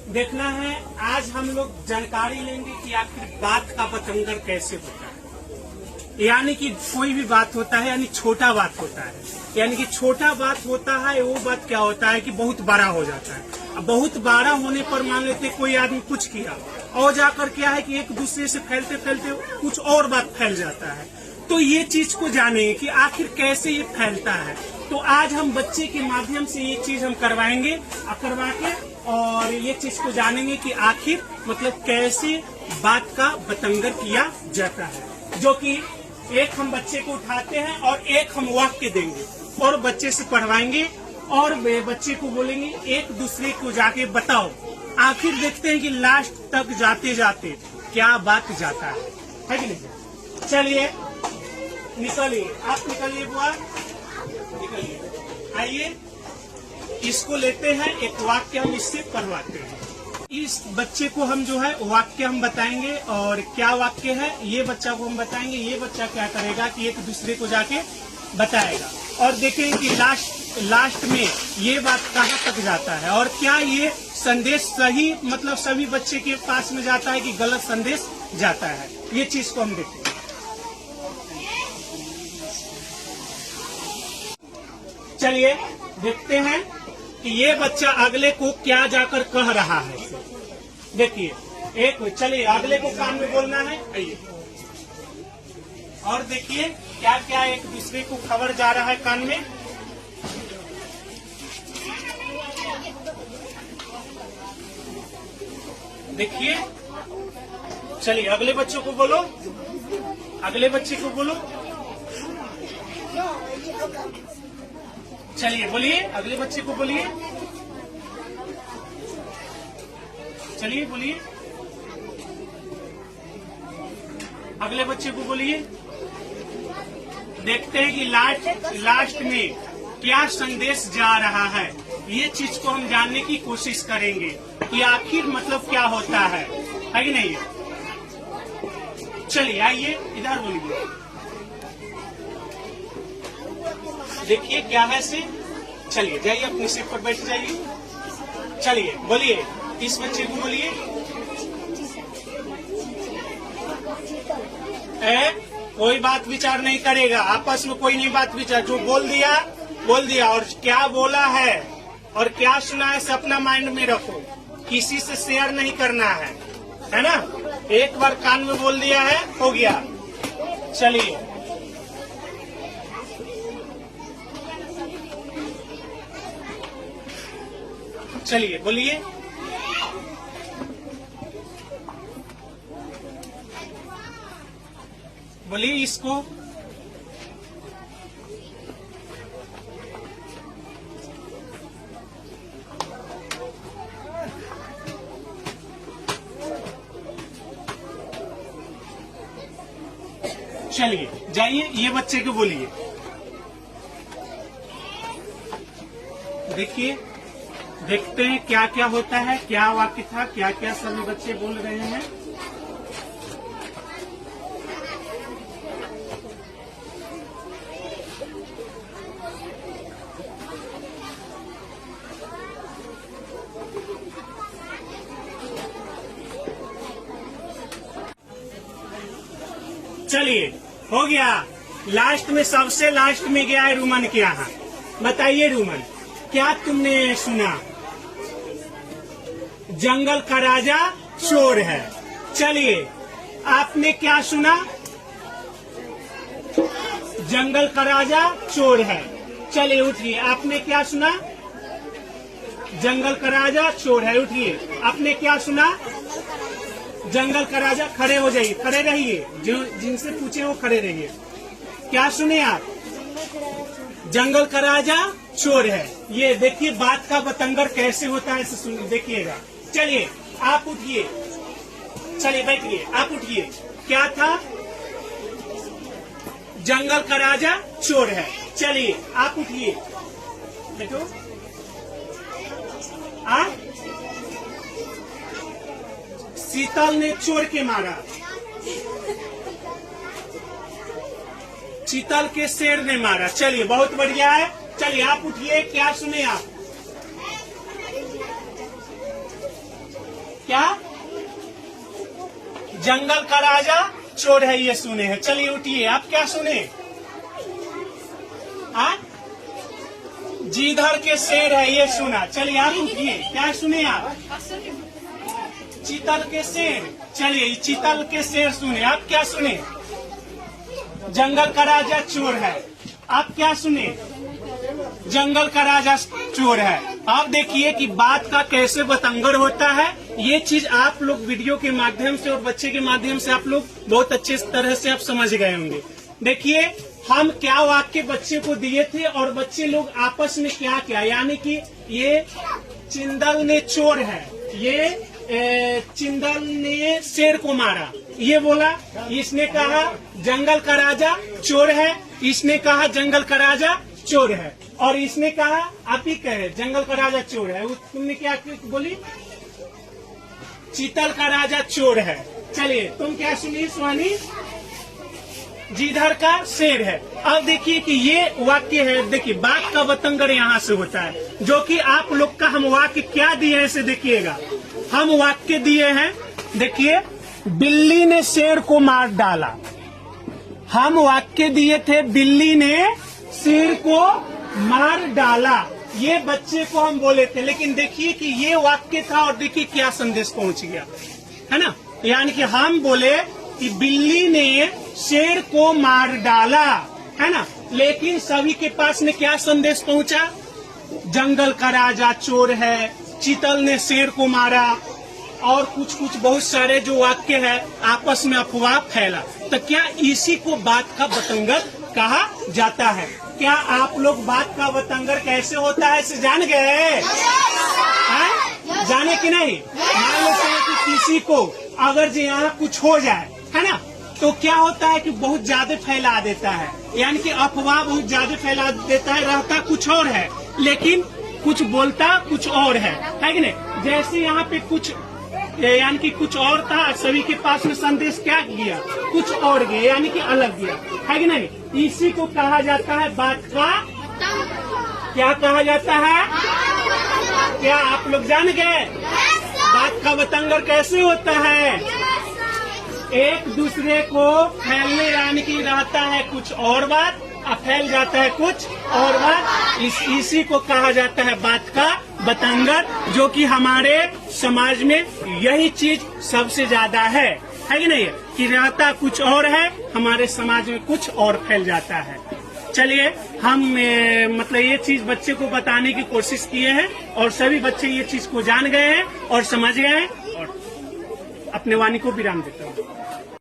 देखना है। आज हम लोग जानकारी लेंगे कि आखिर बात का बतंगर कैसे होता है। यानी कि कोई भी बात होता है यानी छोटा बात होता है, यानी कि छोटा बात होता है वो बात क्या होता है कि बहुत बड़ा हो जाता है। अब बहुत बड़ा होने पर मान लेते कोई आदमी कुछ किया और जाकर क्या है कि एक दूसरे से फैलते फैलते कुछ और बात फैल जाता है। तो ये चीज को जानेंगे कि आखिर कैसे ये फैलता है। तो आज हम बच्चे के माध्यम से ये चीज हम करवाएंगे करवा के और ये चीज को जानेंगे कि आखिर मतलब कैसे बात का बतंगर किया जाता है। जो कि एक हम बच्चे को उठाते हैं और एक हम वाक्य देंगे और बच्चे से पढ़वाएंगे और बच्चे को बोलेंगे एक दूसरे को जाके बताओ। आखिर देखते हैं कि लास्ट तक जाते जाते क्या बात जाता है कि नहीं। चलिए निकलिए, आप निकलिए बुआ, निकलिए। आइए इसको लेते हैं, एक वाक्य हम इससे पढ़वाते हैं। इस बच्चे को हम जो है वाक्य हम बताएंगे और क्या वाक्य है ये बच्चा को हम बताएंगे। ये बच्चा क्या करेगा कि एक दूसरे को जाके बताएगा और देखेंगे कि लास्ट में ये बात कहाँ तक जाता है और क्या ये संदेश सही मतलब सभी बच्चे के पास में जाता है कि गलत संदेश जाता है। ये चीज को हम देखेंगे। चलिए देखते हैं कि ये बच्चा अगले को क्या जाकर कह रहा है। देखिए एक चलिए अगले को कान में बोलना है। आइए और देखिए क्या क्या एक दूसरे को खबर जा रहा है कान में। देखिए चलिए अगले बच्चों को बोलो, अगले बच्चे को बोलो। चलिए बोलिए, अगले बच्चे को बोलिए। चलिए बोलिए, अगले बच्चे को बोलिए। देखते हैं कि लास्ट में क्या संदेश जा रहा है। ये चीज को हम जानने की कोशिश करेंगे कि आखिर मतलब क्या होता है कि नहीं। चलिए आइए इधर बोलिए। देखिए क्या है से। चलिए जाइए अपनी सीट पर बैठ जाइए। चलिए बोलिए, इस बच्चे को बोलिए। कोई बात विचार नहीं करेगा, आपस में कोई नहीं बात विचार। जो बोल दिया और क्या बोला है और क्या सुना है से अपना माइंड में रखो, किसी से शेयर नहीं करना है ना। एक बार कान में बोल दिया है हो गया। चलिए चलिए बोलिए। बोलिए इसको। चलिए जाइए ये बच्चे को बोलिए। देखिए देखते हैं क्या क्या होता है, क्या वाक्य था, क्या क्या सभी बच्चे बोल रहे हैं। चलिए हो गया। लास्ट में सबसे लास्ट में गया है रूमन के यहाँ। बताइए रूमन क्या तुमने सुना। जंगल का राजा चोर है। चलिए आपने क्या सुना। जंगल का राजा चोर है। चलिए उठिए, आपने क्या सुना। जंगल का राजा चोर है। उठिए, आपने क्या सुना। जंगल का राजा। खड़े हो जाइए, खड़े रहिए, जो जिनसे पूछे वो खड़े रहिए। क्या सुने आप। जंगल का राजा चोर है। ये देखिए बात का बतंगर कैसे होता है इसे सुनिए, देखिएगा। चलिए आप उठिए, चलिए बैठिए, आप उठिए। क्या था। जंगल का राजा चोर है। चलिए आप उठिए, देखो आप। शीतल ने चोर के मारा। शीतल के शेर ने मारा। चलिए बहुत बढ़िया है। चलिए आप उठिए, क्या सुने आप। क्या? जंगल का राजा चोर है, ये सुने हैं। चलिए उठिए, आप क्या सुने? जिधर के शेर है, ये सुना। चलिए आप उठिए, क्या सुने आप? चीतल के शेर। चलिए चीतल के शेर सुने। आप क्या सुने? जंगल का राजा चोर है। आप क्या सुने? जंगल का राजा चोर है। आप देखिए कि बात का कैसे बतंगड़ होता है। ये चीज आप लोग वीडियो के माध्यम से और बच्चे के माध्यम से आप लोग बहुत अच्छे तरह से आप समझ गए होंगे। देखिए हम क्या वाक्य बच्चे को दिए थे और बच्चे लोग आपस में क्या किया, यानी कि ये चिंदल ने चोर है, ये चिंदल ने शेर को मारा, ये बोला। इसने कहा जंगल का राजा चोर है, इसने कहा जंगल का राजा चोर है, और इसने कहा आप ही कहे जंगल का राजा चोर है। तुमने क्या बोली? चीतल का राजा चोर है। चलिए तुम क्या सुनी स्वानी? जिधर का शेर है। अब देखिए कि ये वाक्य है। देखिए बात का बतंगड़ यहाँ से होता है, जो कि आप लोग का हम वाक्य क्या दिए हैं इसे देखिएगा। हम वाक्य दिए हैं, देखिए बिल्ली ने शेर को मार डाला। हम वाक्य दिए थे बिल्ली ने शेर को मार डाला, ये बच्चे को हम बोले थे। लेकिन देखिए कि ये वाक्य था और देखिए क्या संदेश पहुंच गया, है ना। यानी कि हम बोले कि बिल्ली ने शेर को मार डाला, है ना, लेकिन सभी के पास में क्या संदेश पहुंचा? जंगल का राजा चोर है, चीतल ने शेर को मारा, और कुछ कुछ बहुत सारे जो वाक्य है आपस में अफवाह फैला। तो क्या इसी को बात का बतंगड़ कहा जाता है? क्या आप लोग बात का बतंगड़ कैसे होता है इसे जान गए? जाने कि नहीं? मान लेते हैं कि किसी को अगर जो यहाँ कुछ हो जाए, है ना, तो क्या होता है कि बहुत ज्यादा फैला देता है, यानी कि अफवाह बहुत ज्यादा फैला देता है। रहता कुछ और है लेकिन कुछ बोलता कुछ और है कि नहीं? जैसे यहाँ पे कुछ यानी कि कुछ और था, सभी के पास में संदेश क्या गया? कुछ और गया, यानी कि अलग गया, है कि नहीं? इसी को कहा जाता है बात का, क्या कहा जाता है? क्या आप लोग जान गए बात का बतंगड़ कैसे होता है? एक दूसरे को फैलने, यानी कि रहता है कुछ और बात और फैल जाता है कुछ और बात। इसी को कहा जाता है बात का बतंगड़, जो कि हमारे समाज में यही चीज सबसे ज्यादा है कि नहीं? कि रहता कुछ और है, हमारे समाज में कुछ और फैल जाता है। चलिए हम मतलब ये चीज बच्चे को बताने की कोशिश किए हैं और सभी बच्चे ये चीज को जान गए हैं और समझ गए हैं, और अपने वाणी को विराम देता हूँ।